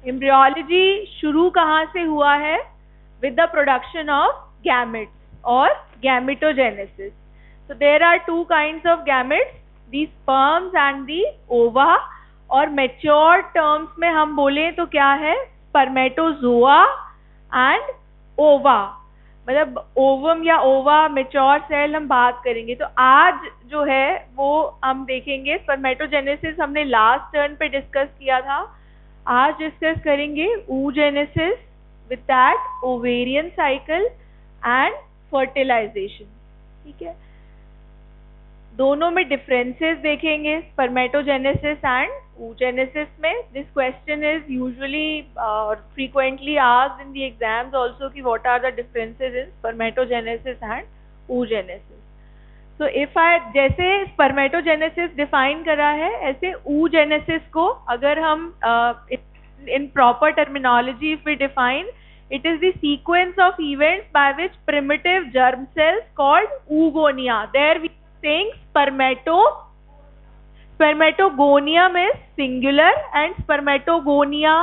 Embryology शुरू कहाँ से हुआ है? With the production of gametes और gametogenesis. So there are two kinds of gametes, the sperms and the ova. और mature terms में हम बोले तो क्या है? Spermatozoa and ova. मतलब ओवम या ओवा, मेच्योर सेल हम बात करेंगे. तो आज जो है वो हम देखेंगे स्पर्मेटोजेनेसिस हमने लास्ट टर्न पे डिस्कस किया था. आज डिस्कस करेंगे oogenesis with that ovarian cycle and fertilization. ठीक है, दोनों में डिफरेंसेस देखेंगे स्पर्मेटोजेनेसिस एंड oogenesis में. This question is usually frequently asked in the exams also कि what are the differences in spermatogenesis and oogenesis. तो इफ आई जैसे spermatogenesis define करा है, ऐसे oogenesis को अगर हम in proper terminology if we define, it is the sequence of events by which primitive germ cells called oogonia, there we are saying spermatogonium is singular and spermatogonia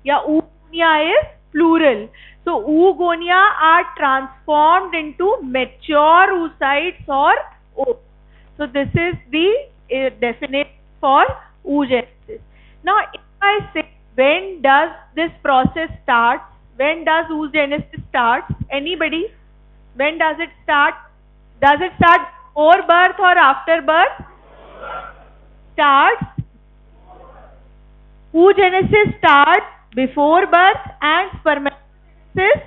या oogonia is plural. So oogonia are transformed into mature oocytes or ovules. So this is the definition for oogenesis. Now if I say when does this process start? When does oogenesis start? Anybody? When does it start? Does it start before birth or after birth? Starts. Oogenesis starts before birth and spermatogenesis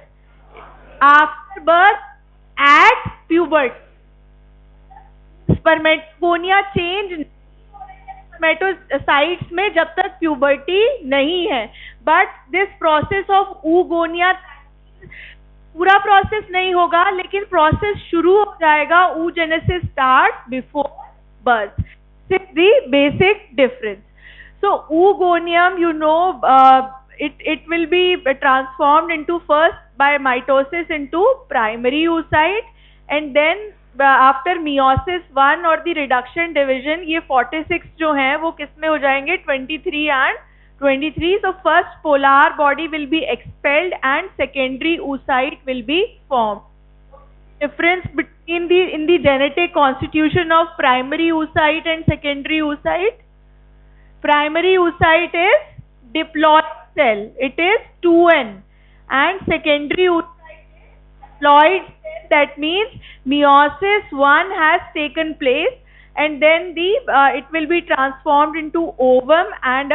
after birth at puberty. Spermatogonia change spermatocytes में जब तक puberty नहीं है. But this process of oogonia पूरा process नहीं होगा, लेकिन process शुरू हो जाएगा. oogenesis starts before birth. This is the basic difference. So oogonium, you know, it will be transformed into first by mitosis into primary oocyte, and then after meiosis 1 और the reduction division ये 46 जो हैं वो किस में हो जाएंगे? 23 and 23. So first polar body will be expelled and secondary oocyte will be formed. Difference between in the genetic constitution of primary oocyte and secondary oocyte. Primary oocyte is diploid cell, it is 2n, and secondary oocyte is diploid cell. That means meiosis 1 has taken place, and then it will be transformed into ovum, and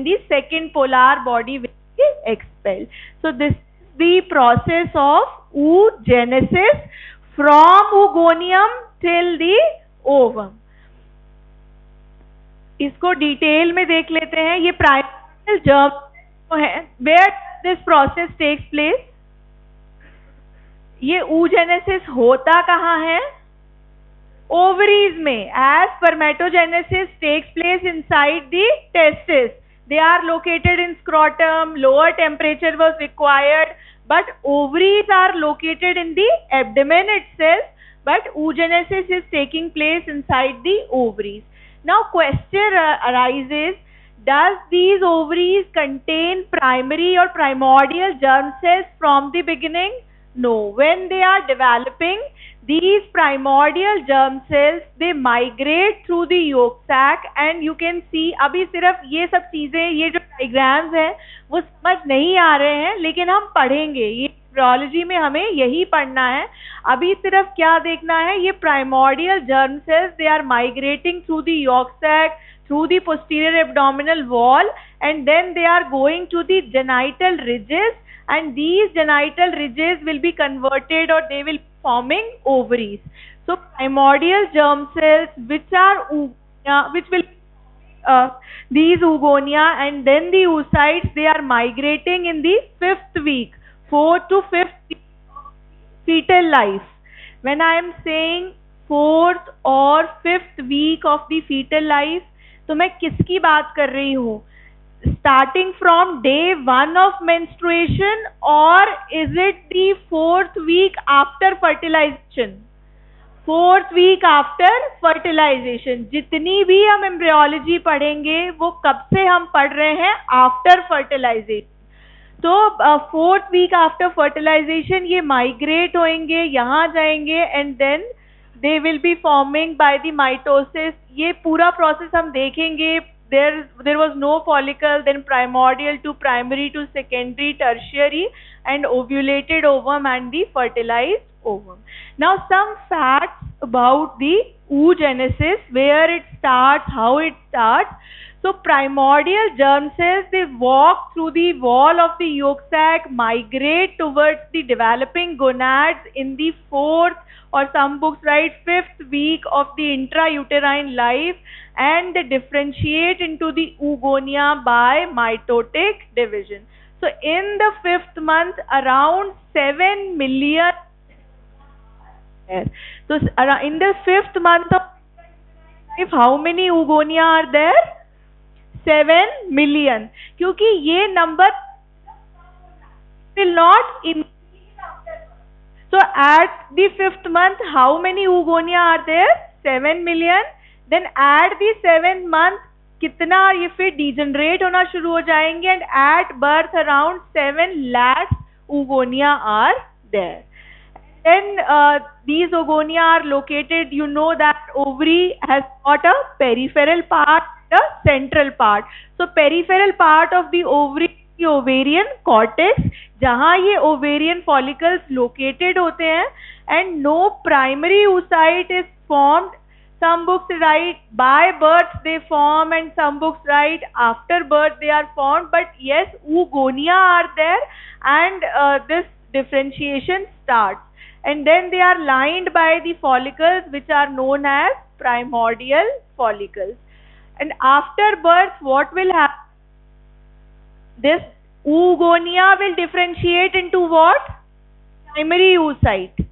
the second polar body will be expelled. So this is the process of oogenesis from oogonium till the ovum. इसको detail में देख लेते हैं. ये primary germ है. Where this process takes place? ये oogenesis होता कहाँ है? ओवरीज में. As spermatogenesis takes place inside the testes, they are located in scrotum. Lower temperature was required, but ovaries are located in the abdomen itself. But oogenesis is taking place inside the ovaries. Now question arises, does these ovaries contain primary or primordial germ cells from the beginning? No. When they are developing, these primordial germ cells, they migrate through the yolk sac, and you can see. अभी सिर्फ ये सब चीजें, ये जो diagrams हैं वो समझ नहीं आ रहे हैं, लेकिन हम पढ़ेंगे. ये एम्ब्रियोलॉजी में हमें यही पढ़ना है. अभी सिर्फ क्या देखना है? ये primordial germ cells, they are migrating through the yolk sac, through the posterior abdominal wall, and then they are going to the genital ridges, and these genital ridges will be converted, or they will be forming ovaries. So primordial germ cells which will these oogonia, and then the oocytes, they are migrating in the 5th week, 4th to 5th week of fetal life. When I am saying 4th or 5th week of the fetal life, तो मैं किसकी बात कर रही हूँ? Starting from day 1 of menstruation, or is it the 4th week after fertilization? 4th week after fertilization. जितनी भी हम एम्ब्रियोलॉजी पढ़ेंगे वो कब से हम पढ़ रहे हैं? After fertilization. तो 4th वीक आफ्टर फर्टिलाइजेशन ये माइग्रेट होंगे, यहाँ जाएंगे, and then they will be forming by the mitosis. ये पूरा प्रोसेस हम देखेंगे. there was no follicle, then primordial to primary to secondary, tertiary, and ovulated ovum and the fertilized ovum. Now some facts about the oogenesis, where it starts, how it starts. So primordial germ cells, they walk through the wall of the yolk sac, migrate towards the developing gonads in the 4th, or some books write 5th week of the intrauterine life, and they differentiate into the oogonia by mitotic division. So in the 5th month, around 7 million. So in the 5th month of life, how many oogonia are there? 7 million. क्योंकि ये number will not increase. So at the 5th month, how many oogonia are there? 7 million. Then at the 7th month, कितना ये फिर degenerate होना शुरू हो जाएंगे, and at birth around 7 lakhs oogonia are there. Then these oogonia are located, you know that ovary has got a peripheral part, a central part. So peripheral part of the ovary, the ovarian cortex, जहाँ ये ovarian follicles located होते हैं, and no primary oocyte is formed. Some books write by birth they form, and some books write after birth they are formed. But yes, oogonia are there, and this differentiation starts. And then they are lined by the follicles, which are known as primordial follicles. And after birth, what will happen? This oogonia will differentiate into what? Primary oocyte.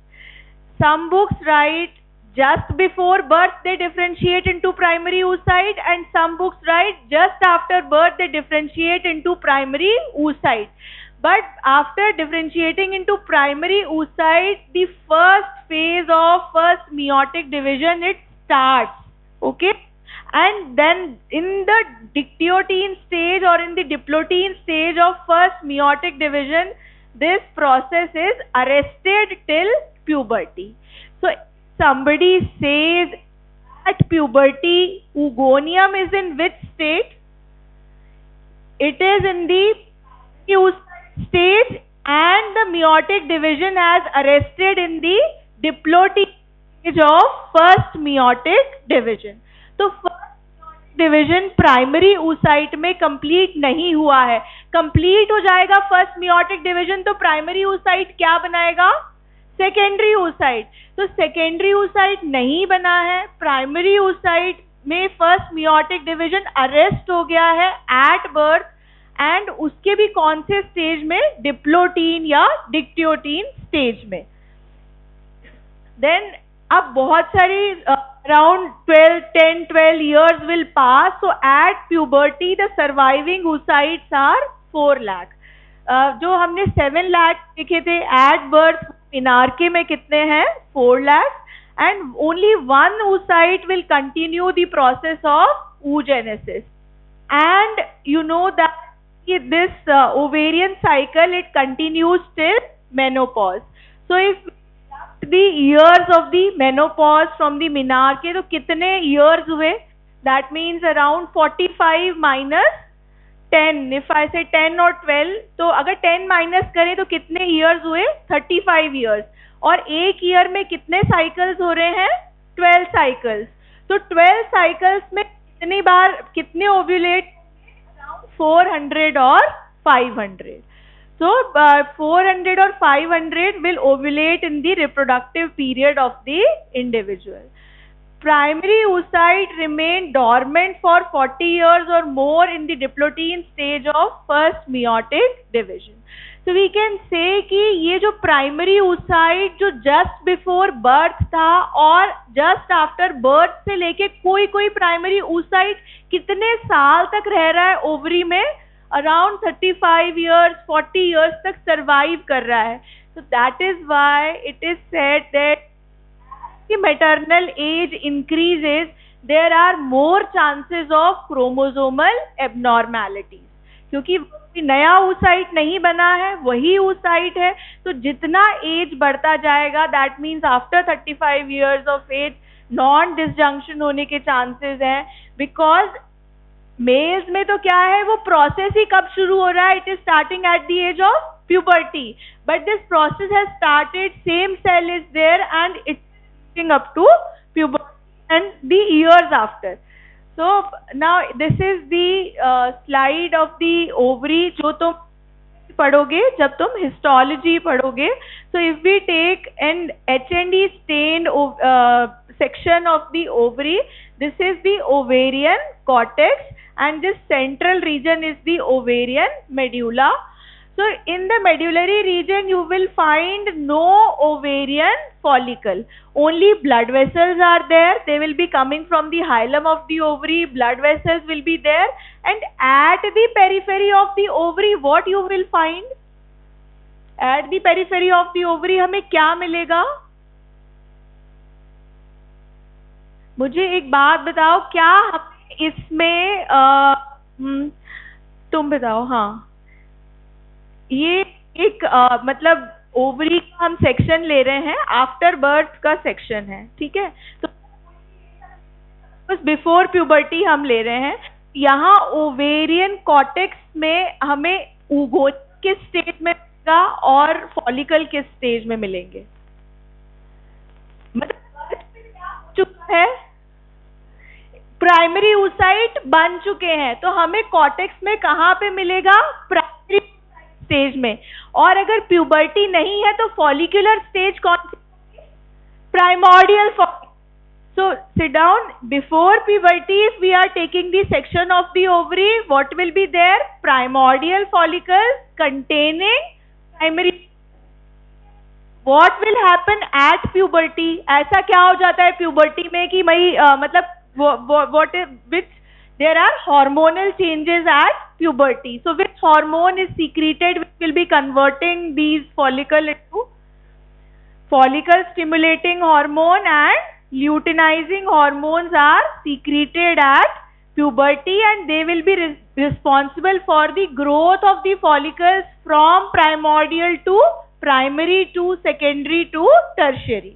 Some books write just before birth they differentiate into primary oocyte, and some books write just after birth they differentiate into primary oocyte. But after differentiating into primary oocyte, the first phase of first meiotic division, it starts. Okay? And then in the dictyotin stage or in the diplotin stage of first meiotic division, this process is arrested till puberty. So somebody says at puberty, oogonium is in which state? It is in the stage, and the meiotic division has arrested in the diplotin stage of first meiotic division. तो first division primary oocyte में complete नहीं हुआ है. Complete हो जाएगा first meiotic division तो primary oocyte क्या बनाएगा? Secondary oocyte. तो सेकेंडरी oocyte नहीं बना है. प्राइमरी oocyte में फर्स्ट meiotic डिविजन अरेस्ट हो गया है एट बर्थ, एंड उसके भी कौन से स्टेज में? डिप्लोटीन या डिक्टियोटीन स्टेज में. देन अब बहुत सारी around 10-12 years will pass. So at puberty the surviving oocytes are 4 lakh. जो हमने 7 lakh देखे थे at birth, इनार्के में कितने हैं? 4 lakh. And only one oocyte will continue the process of oogenesis. And you know that this ovarian cycle, it continues till menopause. So if the years of the menopause from the menarche, तो कितने years हुए? That means around 45 minus 10. If I say 10 or 12, तो अगर 10 minus करें तो कितने years हुए? 35 years. और एक year में कितने cycles हो रहे हैं? 12 cycles. तो 12 cycles में कितनी बार कितने ovulate? 400 और 500. So 400 or 500 will ovulate in the reproductive period of the individual. Primary oocyte remain dormant for 40 years or more in the diplotin stage of first meiotic division. So we can say कि ये जो primary oocyte जो just before birth था और just after birth से लेके कोई primary oocyte कितने साल तक रह रहा है ovary में? Around 35 years, 40 years तक survive कर रहा है. So that is why it is said that the maternal age increases, there are more chances of chromosomal abnormalities. क्योंकि नया oocyte नहीं बना है, वही oocyte है. तो जितना एज बढ़ता जाएगा, that means after 35 years of age non disjunction होने के चांसेस हैं. बिकॉज मेल्स में तो क्या है, वो प्रोसेस ही कब शुरू हो रहा है, it is starting at the age of puberty, but this process has started, same cell is there and it's up to puberty and the years after. So now this is the slide of the ovary जो तुम पढ़ोगे जब तुम histology पढ़ोगे. So if we take an H&E stained section of the ovary, this is the ovarian cortex and this central region is the ovarian medulla. So in the medullary region you will find no ovarian follicle, only blood vessels are there. They will be coming from the hilum of the ovary, blood vessels will be there, and at the periphery of the ovary what you will find? At the periphery of the ovary हमें क्या मिलेगा? मुझे एक बात बताओ, क्या हमें इसमें तुम बताओ. हाँ, ये एक मतलब ओवरी का हम सेक्शन ले रहे हैं, आफ्टर बर्थ का सेक्शन है, ठीक है. तो बस बिफोर प्यूबर्टी हम ले रहे हैं. यहाँ ओवेरियन कॉर्टेक्स में हमें oogonia किस स्टेज में मिलेगा और फॉलिकल किस स्टेज में मिलेंगे? मतलब चुका है, प्राइमरी oocyte बन चुके हैं, तो हमें कॉर्टेक्स में कहाँ पे मिलेगा? प्राइमरी स्टेज में. और अगर प्यूबर्टी नहीं है तो फॉलिकुलर स्टेज कौन सी? Primordial. So sit down. Before puberty, if we are taking the section of the ovary, what will be there? Primordial follicles containing primary. What will happen at puberty? ऐसा क्या हो जाता है puberty में कि मतलब which there are hormonal changes at puberty. So which hormone is secreted which will be converting these follicle into follicle stimulating hormone, and luteinizing hormones are secreted at puberty and they will be responsible for the growth of the follicles from primordial to primary to secondary to tertiary.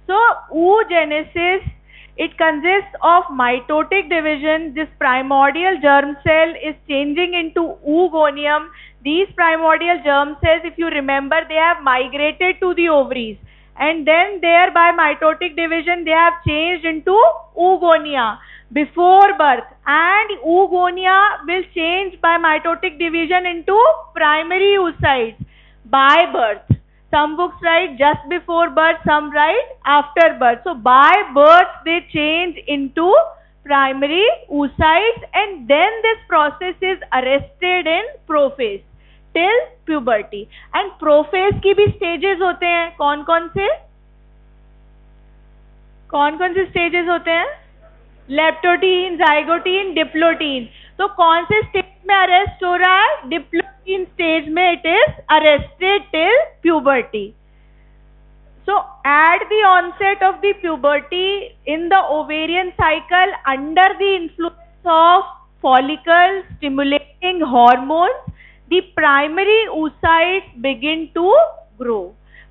So oogenesis, it consists of mitotic division. This primordial germ cell is changing into oogonium. These primordial germ cells, if you remember, they have migrated to the ovaries, and then there by mitotic division they have changed into oogonia before birth, and oogonia will change by mitotic division into primary oocytes by birth. Some books write just before birth, some write after birth. So by birth they change into primary oocytes, and then this process is arrested in prophase till puberty. And prophase की भी stages होते हैं. कौन कौन से stages होते हैं? Leptotene, zygotene, diplotene. तो कौन से स्टेज में अरेस्ट हो रहा है? डिप्लोटीन स्टेज में it is arrested till puberty. So at the onset of the puberty in the ovarian cycle, under the influence of follicle stimulating hormones, the primary oocytes begin to grow.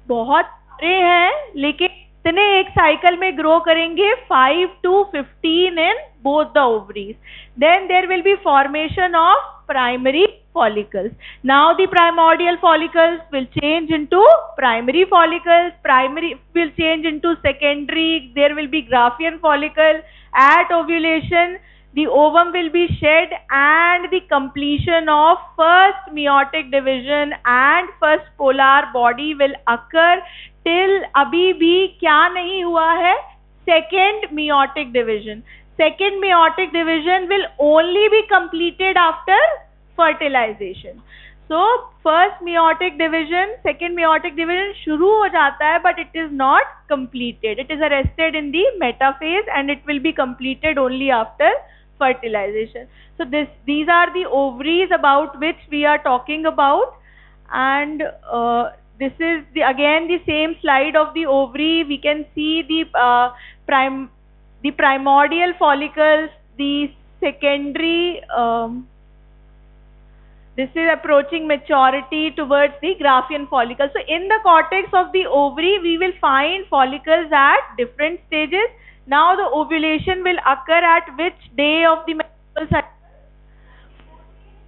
बहुत सारे हैं, लेकिन इतने एक cycle में grow करेंगे 5 to 15 in both the ovaries. Then there will be formation of primary follicles. Now the primordial follicles will change into primary follicles, primary will change into secondary, there will be Graafian follicle. At ovulation, the ovum will be shed and the completion of first meiotic division and first polar body will occur. Till अभी भी क्या नहीं हुआ है? Second meiotic division. Second meiotic division will only be completed after fertilization. So first meiotic division, second meiotic division शुरू हो जाता है, but it is not completed. It is arrested in the metaphase and it will be completed only after fertilization. So these are the ovaries about which we are talking about, and this is again the same slide of the ovary. We can see the primordial follicles, the secondary This is approaching maturity towards the Graafian follicle. So in the cortex of the ovary, we will find follicles at different stages. Now the ovulation will occur at which day of the menstrual cycle?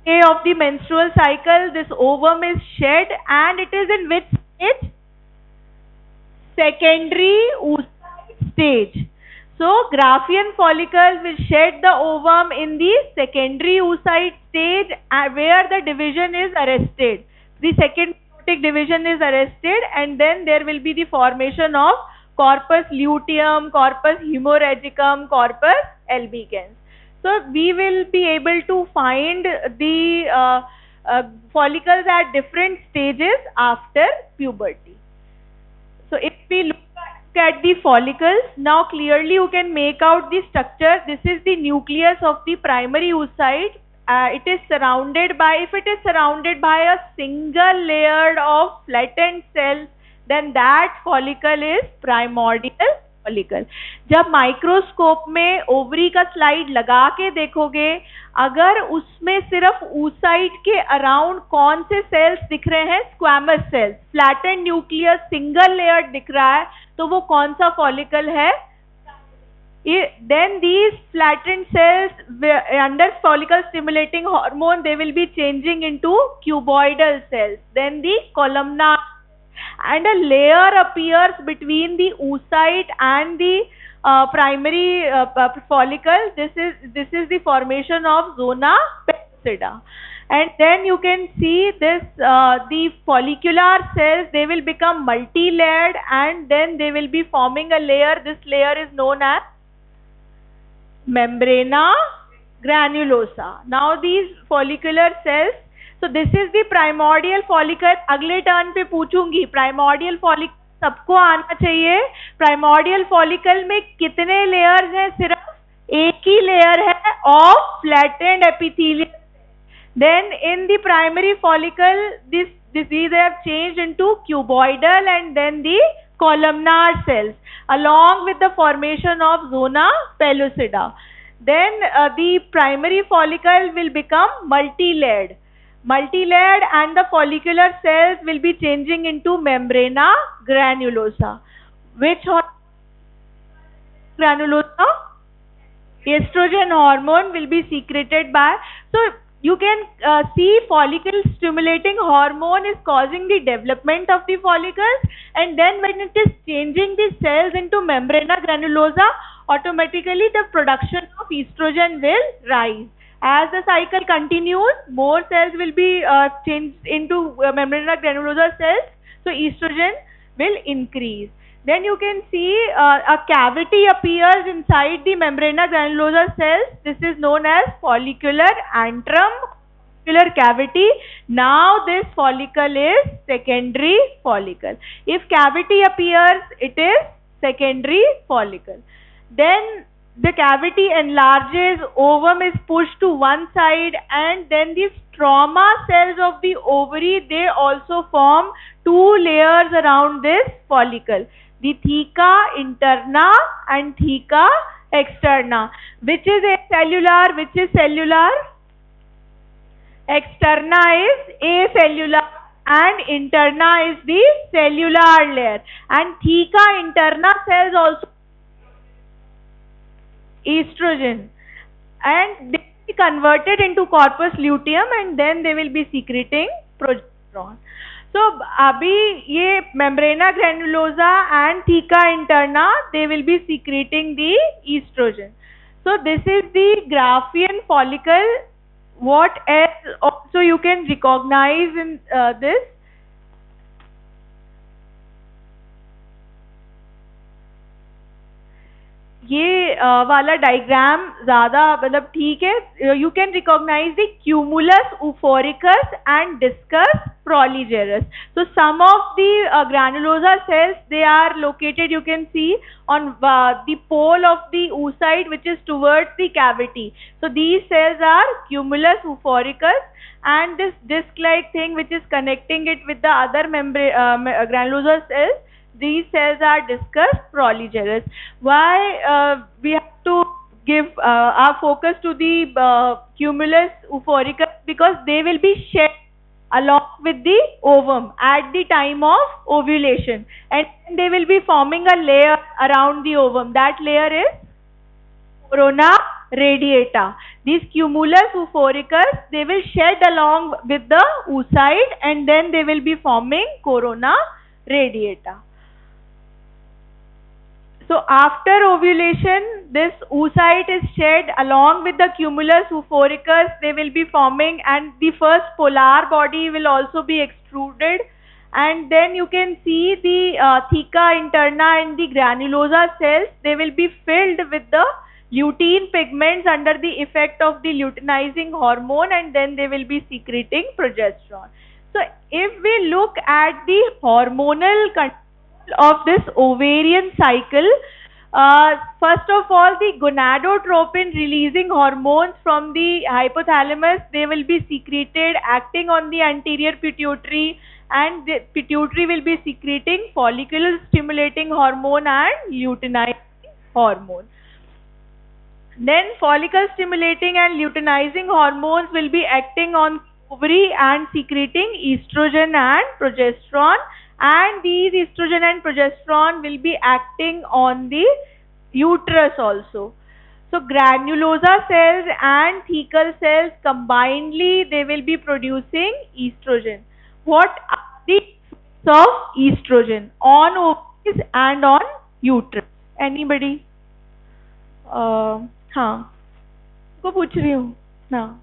Day of the menstrual cycle, this ovum is shed, and it is in which stage? Secondary oocyte stage. So Graafian follicle will shed the ovum in the secondary oocyte stage where the division is arrested. The second meiotic division is arrested, and then there will be the formation of corpus luteum, corpus hemorrhagicum, corpus albicans. So we will be able to find the follicles at different stages after puberty. So if we look at the follicles, now clearly you can make out the structure. This is the nucleus of the primary oocyte. It is surrounded by, if it is surrounded by a single layer of flattened cells, then that follicle is primordial follicle. जब microscope में ovary का slide लगा के देखोगे, अगर उसमें सिर्फ oocyte के अराउंड कौन से सेल्स दिख रहे हैं? Squamous cells, flattened nucleus single layer दिख रहा है, तो वो कौन सा फॉलिकल है? Then these flattened cells under follicle stimulating hormone, they will be changing into cuboidal cells. Then the columnar, and a layer appears between the oocyte and the primary follicle. This is the formation of zona pellucida. And then you can see this, the follicular cells, they will become multi-layered, and then they will be forming a layer. This layer is known as membrana granulosa. Now these follicular cells, so this is the primordial follicle. अगले turn पे पूछूंगी primordial follicle सबको आना चाहिए. Primordial follicle में कितने layers हैं? सिर्फ एक ही layer है of flattened epithelial. Then in the primary follicle, these have changed into cuboidal and then the columnar cells, along with the formation of zona pellucida. Then the primary follicle will become multi-layered, and the follicular cells will be changing into membrana granulosa. Which granulosa? Estrogen hormone will be secreted by. So you can see follicle stimulating hormone is causing the development of the follicles, and then when it is changing the cells into membrana granulosa, automatically the production of estrogen will rise. As the cycle continues, more cells will be changed into membrana granulosa cells, so estrogen will increase. Then you can see a cavity appears inside the membrana granulosa cells. This is known as follicular antrum, follicular cavity. Now this follicle is secondary follicle. If cavity appears, it is secondary follicle. Then the cavity enlarges, ovum is pushed to one side, and then the stroma cells of the ovary, they also form two layers around this follicle. The theca interna and theca externa. Which is acellular, which is cellular? Externa is acellular and interna is the cellular layer. And theca interna cells also estrogen, and they will be converted into corpus luteum, and then they will be secreting progesterone. So abhi ye membrana granulosa and theca interna, they will be secreting the estrogen. So this is the Graafian follicle. What else also you can recognize in this? ये वाला diagram ज्यादा मतलब ठीक है. You can recognize the cumulus euphoricus and discus proligerus. So some of the granulosa cells, they are located, you can see, on the pole of the oocyte which is towards the cavity. So these cells are cumulus euphoricus, and this disc-like thing which is connecting it with the other granulosa cells, these cells are discus proligerus. Why we have to give our focus to the cumulus euphoricus, because they will be shed along with the ovum at the time of ovulation, and they will be forming a layer around the ovum. That layer is corona radiata. These cumulus euphoricus, they will shed along with the oocyte, and then they will be forming corona radiata. So after ovulation, this oocyte is shed along with the cumulus euphoricus. They will be forming, and the first polar body will also be extruded. And then you can see the theca interna and the granulosa cells. They will be filled with the lutein pigments under the effect of the luteinizing hormone, and then they will be secreting progesterone. So if we look at the hormonal control of this ovarian cycle, first of all, the gonadotropin releasing hormones from the hypothalamus, they will be secreted acting on the anterior pituitary, and the pituitary will be secreting follicular stimulating hormone and luteinizing hormone. Then follicle stimulating and luteinizing hormones will be acting on ovary and secreting estrogen and progesterone, and these estrogen and progesterone will be acting on the uterus also. So granulosa cells and thecal cells combinedly, they will be producing estrogen. What are the effects of estrogen on ovaries and on uterus? Anybody? हाँ, को पूछ रही हूँ ना.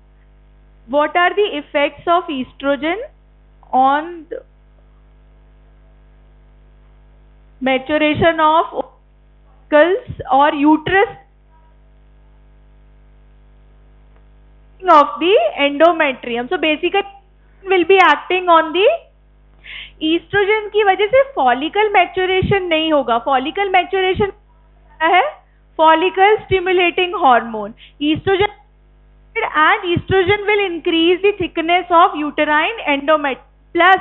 What are the effects of estrogen on the maturation of follicles or uterus of the endometrium? So basically will be acting on the estrogen की वजह से follicle maturation नहीं होगा. Follicle maturation है follicle stimulating hormone. Estrogen and estrogen will increase the thickness of uterine endometrium. Plus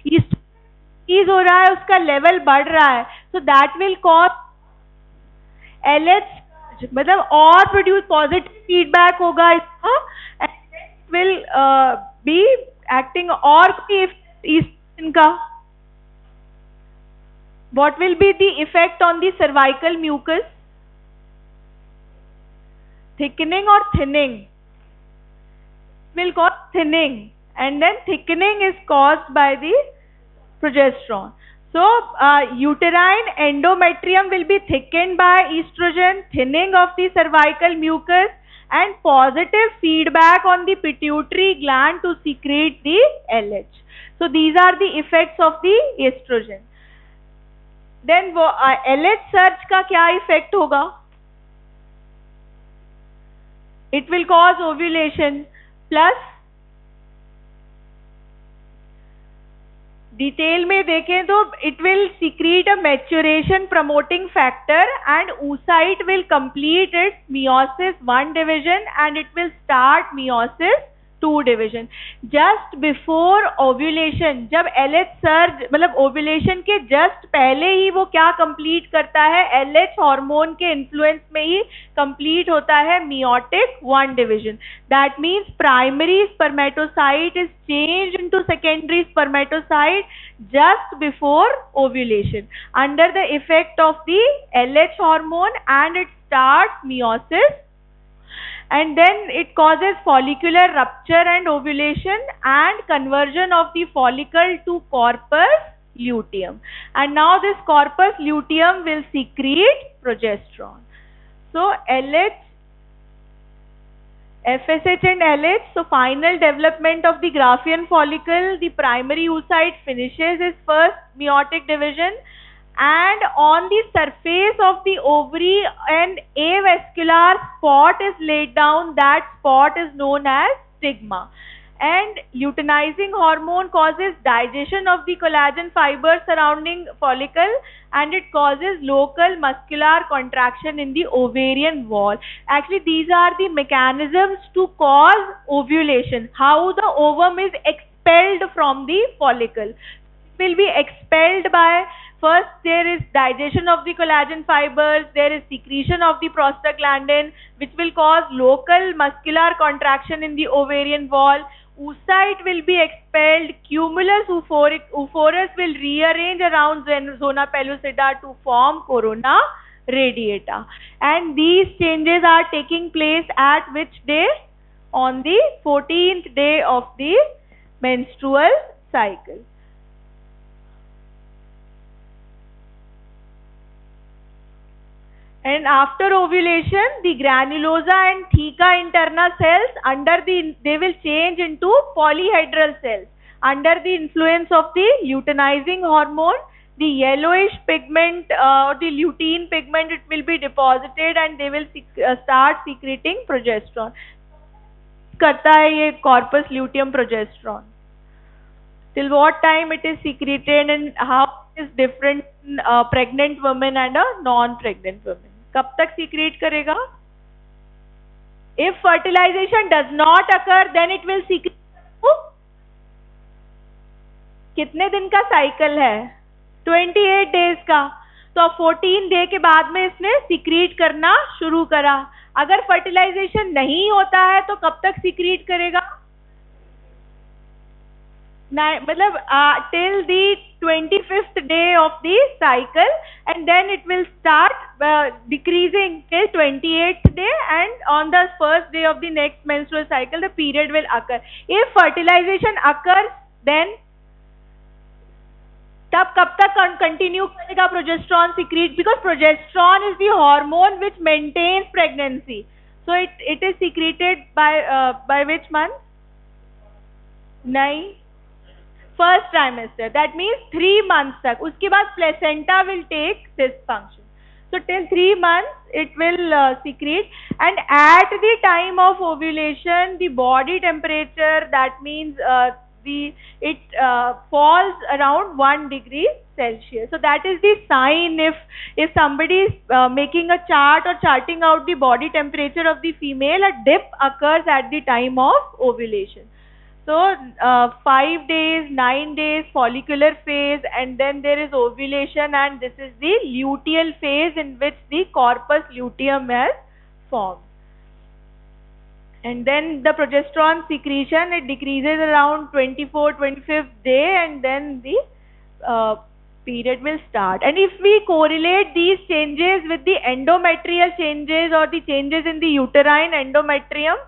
estrogen हो रहा है, उसका level बढ़ रहा है, so that will cause LH, मतलब और produce positive feedback होगा इसका, and it will be acting और कोई estrogen का. What will be the effect on the cervical mucus? Thickening or thinning? Will cause thinning, and then thickening is caused by the progesterone. So uterine endometrium will be thickened by estrogen, thinning of the cervical mucus, and positive feedback on the pituitary gland to secrete the LH. So these are the effects of the estrogen. Then LH surge का क्या effect होगा? It will cause ovulation. Plus detail में देखें तो it will secrete a maturation promoting factor, and oocyte will complete its meiosis 1 division, and it will start meiosis 2 division. Just before ovulation, जब LH surge मतलब ovulation के just पहले ही वो क्या complete करता है, LH hormone के influence में ही complete होता है meiotic 1 division. That means primary spermatocyte is changed into secondary spermatocyte just before ovulation under the effect of the LH hormone, and it starts meiosis, and then it causes follicular rupture and ovulation and conversion of the follicle to corpus luteum, and now this corpus luteum will secrete progesterone. So LH, FSH and LH, so final development of the Graafian follicle, the primary oocyte finishes its first meiotic division, and on the surface of the ovary an avascular spot is laid down. That spot is known as stigma, and luteinizing hormone causes digestion of the collagen fibers surrounding follicle, and it causes local muscular contraction in the ovarian wall. Actually, these are the mechanisms to cause ovulation, how the ovum is expelled from the follicle. It will be expelled by First, there is digestion of the collagen fibers, there is secretion of the prostaglandin, which will cause local muscular contraction in the ovarian wall. Oocyte will be expelled, cumulus oophorus will rearrange around zona pellucida to form corona radiata. And these changes are taking place at which day? On the 14th day of the menstrual cycle. And after ovulation, the granulosa and theca interna cells they will change into polyhedral cells. Under the influence of the luteinizing hormone, the yellowish pigment or the lutein pigment, it will be deposited and they will start secreting progesterone. करता है ये corpus luteum progesterone. Till what time it is secreted and how it is different in a pregnant woman and a non-pregnant woman. कब तक secrete करेगा? If fertilization does not occur, then it will secrete. कितने दिन का cycle है? 28 days का. तो 14 day के बाद में इसने secrete करना शुरू करा. अगर फर्टिलाइजेशन नहीं होता है तो कब तक सीक्रेट करेगा? मतलब till the 25th day of the cycle, and then it will start decreasing till 28th day, and on the first day of the next menstrual cycle the period will occur. If fertilization occurs, then तब कब तक continue करेगा progesterone secrete? Because progesterone is the hormone which maintains pregnancy. So it is secreted by which month? नहीं, first trimester. That means 3 months तक. उसके बाद placenta will take this function. So till 3 months it will secrete, and at the time of ovulation the body temperature, that means it falls around 1 degree Celsius. So that is the sign. If somebody is making a chart or charting out the body temperature of the female, a dip occurs at the time of ovulation. So 5 days, 9 days follicular phase, and then there is ovulation, and this is the luteal phase in which the corpus luteum has formed. And then the progesterone secretion, it decreases around 25th day, and then the period will start. And if we correlate these changes with the endometrial changes or the changes in the uterine endometrium,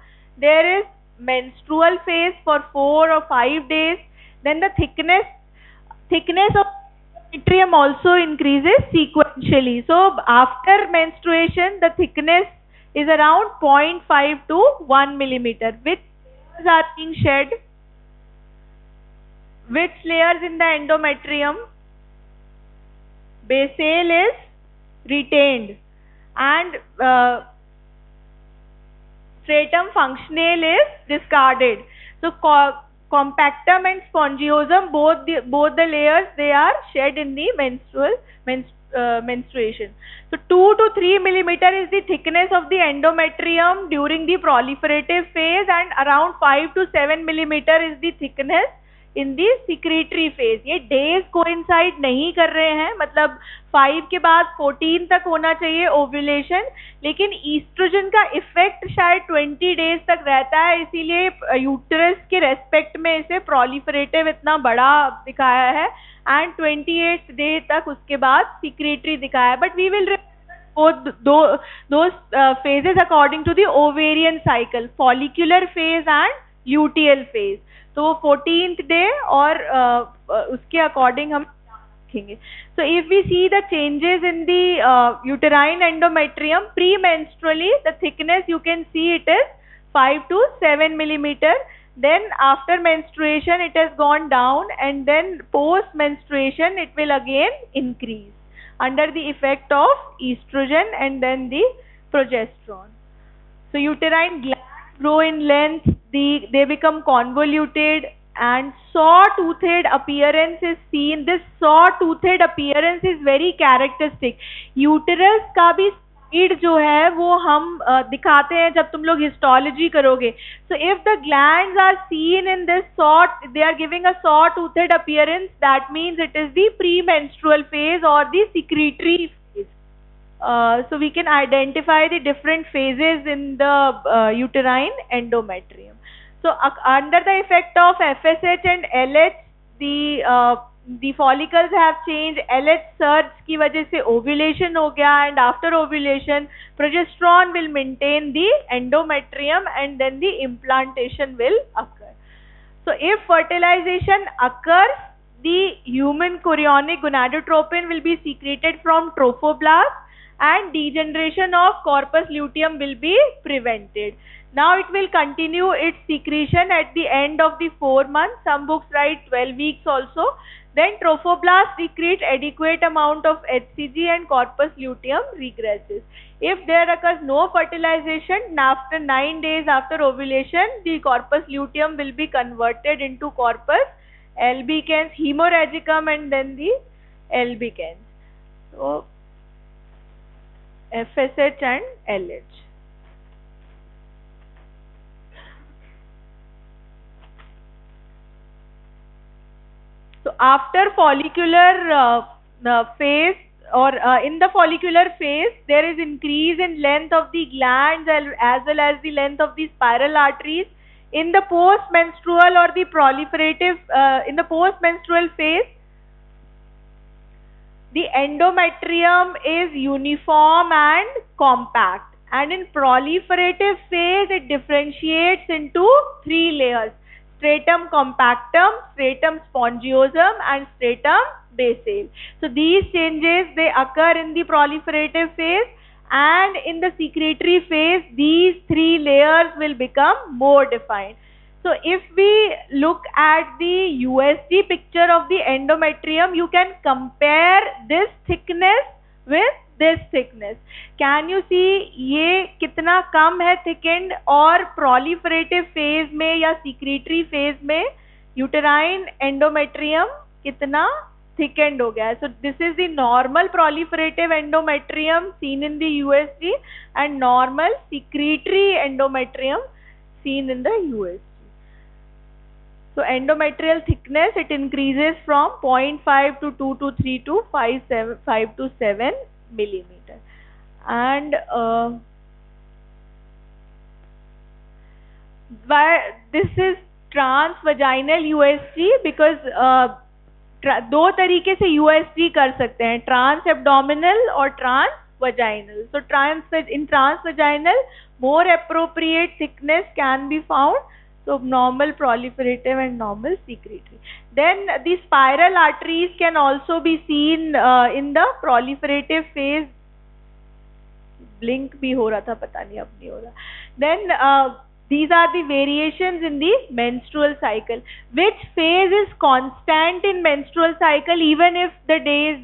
there is menstrual phase for 4 or 5 days. Then the thickness of endometrium also increases sequentially. So after menstruation, the thickness is around 0.5 to 1 millimeter. Which layers are being shed? Which layers in the endometrium? Basal is retained, and stratum functional is discarded. So compactum and spongiosum, both the layers, they are shed in the menstruation. So 2 to 3 millimeter is the thickness of the endometrium during the proliferative phase, and around 5 to 7 millimeter is the thickness in the secretory phase. ये days coincide नहीं कर रहे हैं, मतलब 5 के बाद 14 तक होना चाहिए ovulation, लेकिन estrogen का effect शायद 20 days तक रहता है, इसीलिए uterus के respect में इसे proliferative इतना बड़ा दिखाया है, and 28th day तक उसके बाद secretory दिखाया है. But we will both those phases according to the ovarian cycle, follicular phase and luteal phase. तो 14th day और उसके according हम रखेंगे. So if we see the changes in the uterine endometrium premenstrually, the thickness you can see it is 5 to 7 millimeter. Then after menstruation it has gone down, and then post menstruation it will again increase under the effect of estrogen and then the progesterone. So uterine glands grow in length, they become convoluted, and saw-toothed appearance is seen. This saw-toothed appearance is very characteristic. Uterus का भी id जो है वो हम दिखाते हैं जब तुम लोग histology करोगे. So if the glands are seen in this saw, they are giving a saw-toothed appearance, that means it is the premenstrual phase or the secretory phase. So we can identify the different phases in the uterine endometrium. So under the effect of FSH and LH, the follicles have changed. LH surge की वजह से ovulation हो गया, and after ovulation progesterone will maintain the endometrium and then the implantation will occur. So if fertilization occurs, the human chorionic gonadotropin will be secreted from trophoblast and degeneration of corpus luteum will be prevented. Now it will continue its secretion at the end of the 4 months. Some books write 12 weeks also. Then trophoblast secrete adequate amount of HCG and corpus luteum regresses. If there occurs no fertilization, after 9 days after ovulation, the corpus luteum will be converted into corpus albicans, hemorrhagicum, and then the albicans. So FSH and LH. So after follicular phase or in the follicular phase, there is increase in length of the glands as well as the length of the spiral arteries. In the post-menstrual or the proliferative, in the post-menstrual phase, the endometrium is uniform and compact, and in proliferative phase it differentiates into 3 layers: stratum compactum, stratum spongiosum, and stratum basale. So these changes, they occur in the proliferative phase, and in the secretory phase these 3 layers will become more defined. So if we look at the USG picture of the endometrium, you can compare this thickness with this thickness. Can you see ये कितना कम है thickened, और proliferative phase में या secretory phase में uterine endometrium कितना thickened हो गया है. So this is the normal proliferative endometrium seen in the USG and normal secretory endometrium seen in the USG. So endometrial thickness, it increases from 0.5 to 2 to 3 to 5 to 7 millimeter. And this is transvaginal USG because दो तरीके से USG कर सकते हैं, trans abdominal और transvaginal. So in transvaginal, more appropriate thickness can be found. So normal proliferative and normal secretory. Then the spiral arteries can also be seen in the proliferative phase. Blink भी हो रहा था, पता नहीं अब नहीं हो रहा. Then these are the variations in the menstrual cycle. Which phase is constant in menstrual cycle even if the days,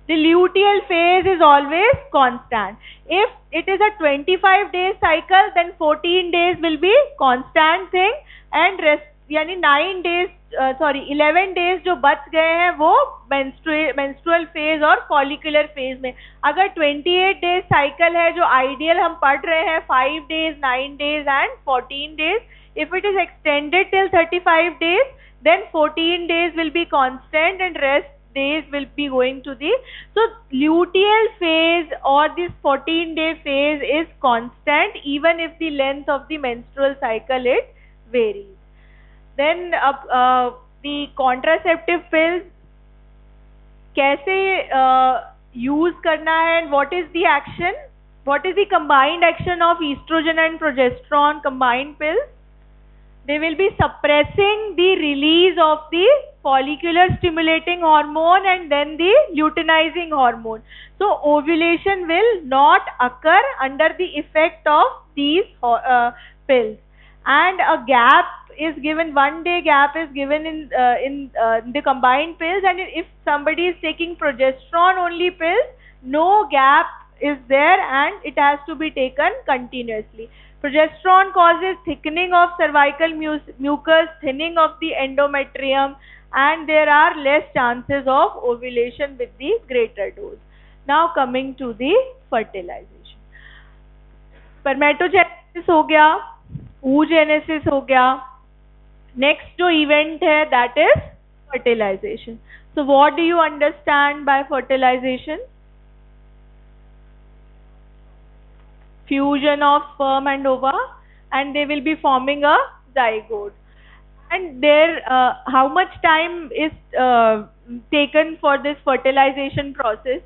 the luteal phase is always constant. If it is a 25-day cycle, then 14 days will be constant thing, and rest यानी 11 days जो बच गए हैं वो menstrual phase और follicular phase में. अगर 28 days cycle है जो ideal हम पढ़ रहे हैं, 5 days, 9 days and 14 days. If it is extended till 35 days, then 14 days will be constant and rest days will be going to the, so luteal phase or this 14-day phase is constant even if the length of the menstrual cycle it varies. Then the contraceptive pills कैसे use करना है, and what is the action, what is the combined action of estrogen and progesterone combined pills? They will be suppressing the release of the follicular stimulating hormone and then the luteinizing hormone. So ovulation will not occur under the effect of these pills, and a gap is given, 1 day gap is given in the combined pills, and if somebody is taking progesterone only pills, no gap is there and it has to be taken continuously. Progesterone causes thickening of cervical mucus, thinning of the endometrium, and there are less chances of ovulation with the greater dose. Now coming to the fertilization. Spermatogenesis हो गया, oogenesis हो गया. Next जो event है that is fertilization. So what do you understand by fertilization? Fusion of sperm and ova, and they will be forming a zygote. And there, how much time is taken for this fertilization process?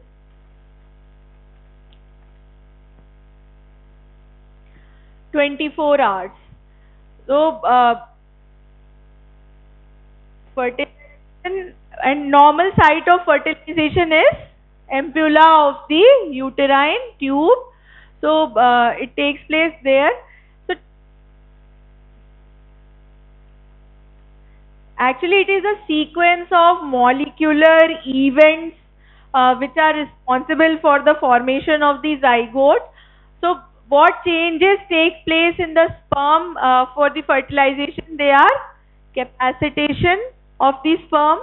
24 hours. So, fertilization and normal site of fertilization is ampulla of the uterine tube. So, it takes place there. So, actually, it is a sequence of molecular events which are responsible for the formation of the zygote. So, what changes take place in the sperm for the fertilization? They are capacitation of the sperm,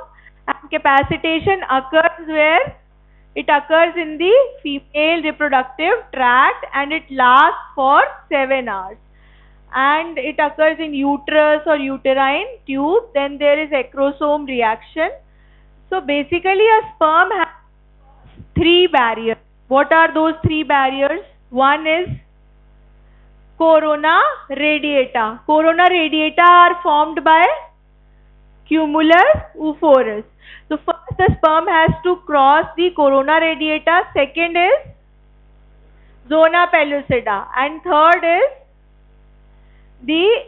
and capacitation occurs where? It occurs in the female reproductive tract, and it lasts for 7 hours. And it occurs in uterus or uterine tube. Then there is acrosome reaction. So basically a sperm has 3 barriers. What are those 3 barriers? One is corona radiata. Corona radiata are formed by cumulus oophorus. So first the sperm has to cross the corona radiata. Second is zona pellucida. And third is the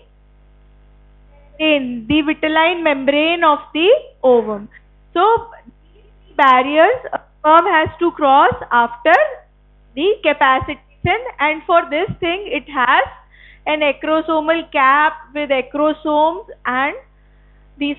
vitelline membrane of the ovum. So these barriers a sperm has to cross after the capacitation, and for this thing it has an acrosomal cap with acrosomes. And the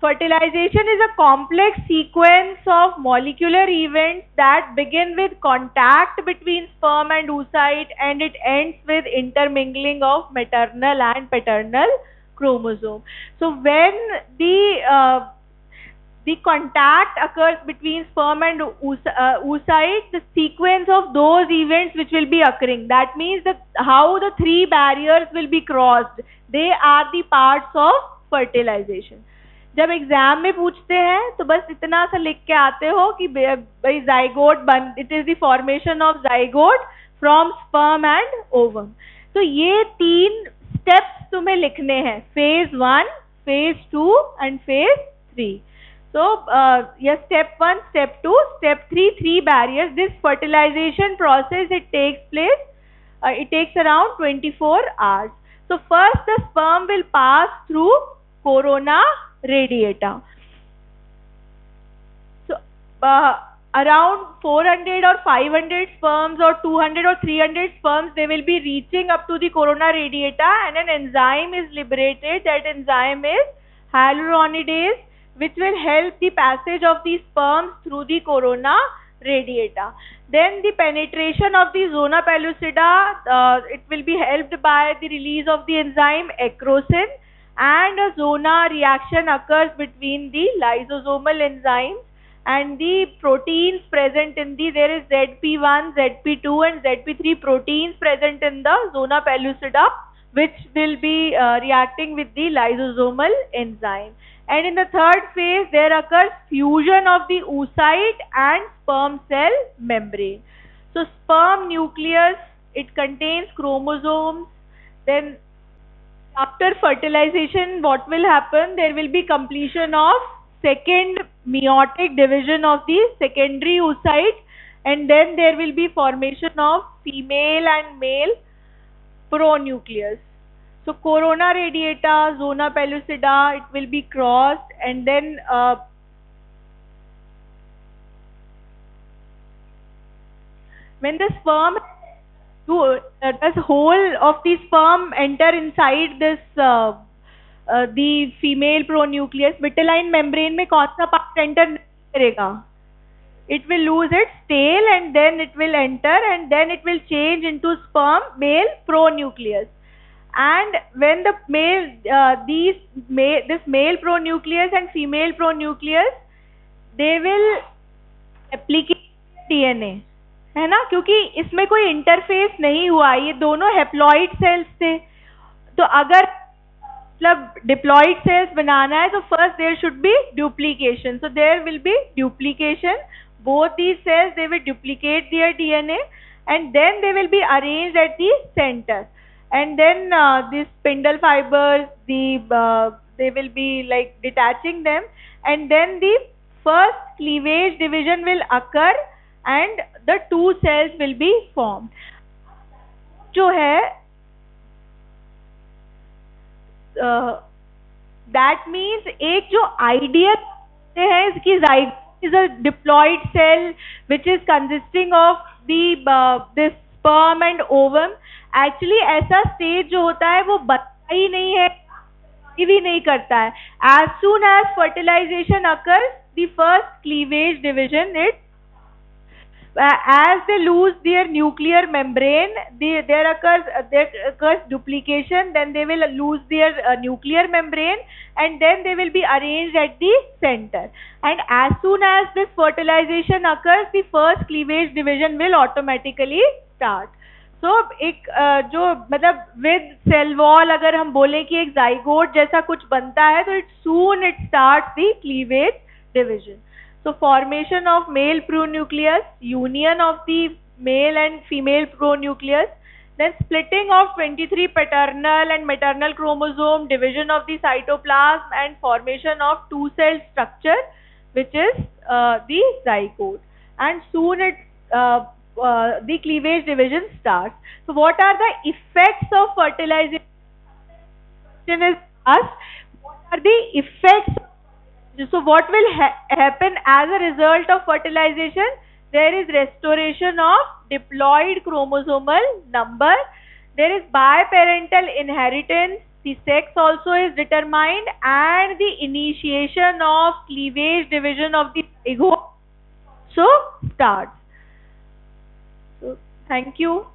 fertilization is a complex sequence of molecular events that begin with contact between sperm and oocyte, and it ends with intermingling of maternal and paternal chromosome. So when the contact occurs between sperm and oocyte, the sequence of those events which will be occurring, that means that how the 3 barriers will be crossed, they are the parts of fertilization. जब exam में पूछते हैं तो बस इतना सा लिख के आते हो कि भाई zygote it is the formation of zygote from sperm and ovum. तो ये 3 स्टेप्स तुम्हें लिखने हैं, phase 1, phase 2 and phase 3. So, yes, step 1, step 2, step 3, 3 barriers. This fertilization process, it takes place, it takes around 24 hours. So, first the sperm will pass through corona radiata. So, around 400 or 500 sperms or 200 or 300 sperms, they will be reaching up to the corona radiata, and an enzyme is liberated. That enzyme is hyaluronidase, which will help the passage of the sperms through the corona radiata. Then the penetration of the zona pellucida, it will be helped by the release of the enzyme acrosin, and a zona reaction occurs between the lysosomal enzymes and the proteins present in the, there is ZP1, ZP2 and ZP3 proteins present in the zona pellucida, which will be reacting with the lysosomal enzyme. And in the third phase, there occurs fusion of the oocyte and sperm cell membrane. So sperm nucleus, it contains chromosomes. Then after fertilization, what will happen? There will be completion of second meiotic division of the secondary oocyte, and then there will be formation of female and male pronucleus. So corona radiata, zona pellucida, it will be crossed, and then when the sperm does whole of the sperm enter inside this the female pronucleus, vitelline membrane में कौन सा part enter नहीं करेगा? It will lose its tail, and then it will enter, and then it will change into sperm male pronucleus. And when the this male pronucleus and female pronucleus, they will replicate DNA, है ना, क्योंकि इसमें कोई interface नहीं हुआ, ये दोनों haploid sales थे। तो अगर मतलब डिप्लॉइड सेल्स बनाना है तो first there should be duplication, so there will be duplication, both these cells they will duplicate their DNA and then they will be arranged at the center, and then these spindle fibers, they will be like detaching them, and then the first cleavage division will occur and the two cells will be formed. जो है that means एक जो ideal है इसकी zygote is a diploid cell which is consisting of the this sperm and ovum. Actually ऐसा stage जो होता है वो बनता ही नहीं है, ये भी नहीं करता है. As soon as fertilization occurs, the first cleavage division, as they lose their nuclear membrane, there occurs duplication, then they will lose their nuclear membrane, and then they will be arranged at the center. And as soon as this fertilization occurs, the first cleavage division will automatically start. So एक जो मतलब with cell wall अगर हम बोले कि एक zygote जैसा कुछ बनता है, तो it starts the cleavage division. So formation of male pronucleus, union of the male and female pronucleus, then splitting of 23 paternal and maternal chromosome, division of the cytoplasm, and formation of two cell structure, which is the zygote. And soon the cleavage division starts. So what are the effects of fertilization? Is asked, what are the effects? So what will happen as a result of fertilization? There is restoration of diploid chromosomal number. There is biparental inheritance. The sex also is determined, and the initiation of cleavage division of the zygote so starts. So thank you.